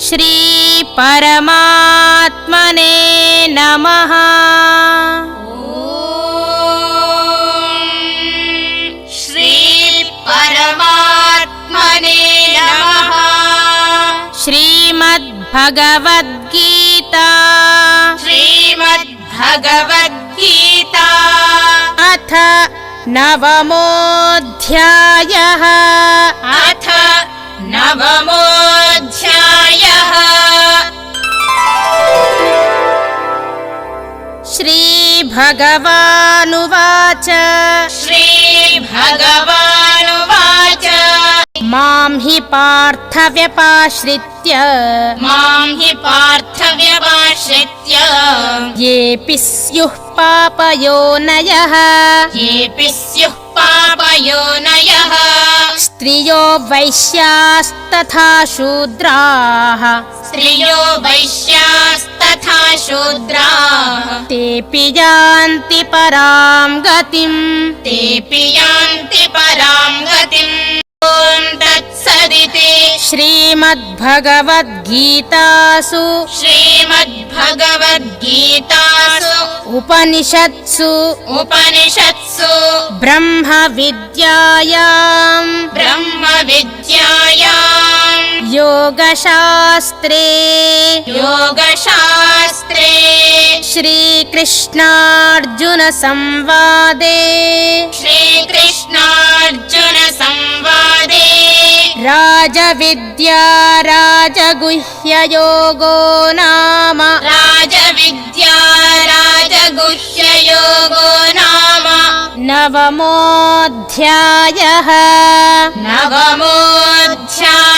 శ్రీ పరమాత్మనే నమః. శ్రీ పరమాత్మనే నమః. శ్రీమద్భగవద్గీత శ్రీమద్భగవద్గీత అథ నవమోऽధ్యాయః. అథ నవమోऽధ్యాయః. శ్రీభగవానువాచ శ్రీభగవానువాచ మాం హి పార్థవ్యపాశ్రిత్య మాం హి పార్థవ్యపాశ్రిత్య యేపి స్యుః పాపయోనయః యేపి స్యుః పాపయోనయః స్త్రియో వైశ్యాస్తథా శూద్రాః స్త్రియో వైశ్యాస్తథా శూద్రాః తేపి యాంతి పరాం గతిం. తేపి యాంతి పరాం గతిం. ఓం తత్సదితి. శ్రీమద్భగవద్గీతాసు శ్రీమద్భగవద్గీతాసు ఉపనిషత్సు ఉపనిషత్సు బ్రహ్మ విద్యాయాం బ్రహ్మ విద్యాయాం యోగశాస్త్రే యోగశాస్త్రే శ్రీకృష్ణార్జున సంవాదే శ్రీకృష్ణార్జున సంవాదే రాజవిద్యా రాజగుహ్యయోగో నామ రాజవిద్యా రాజగుహ్యయోగో నామ నవమోऽధ్యాయః. నవమోऽధ్యాయః.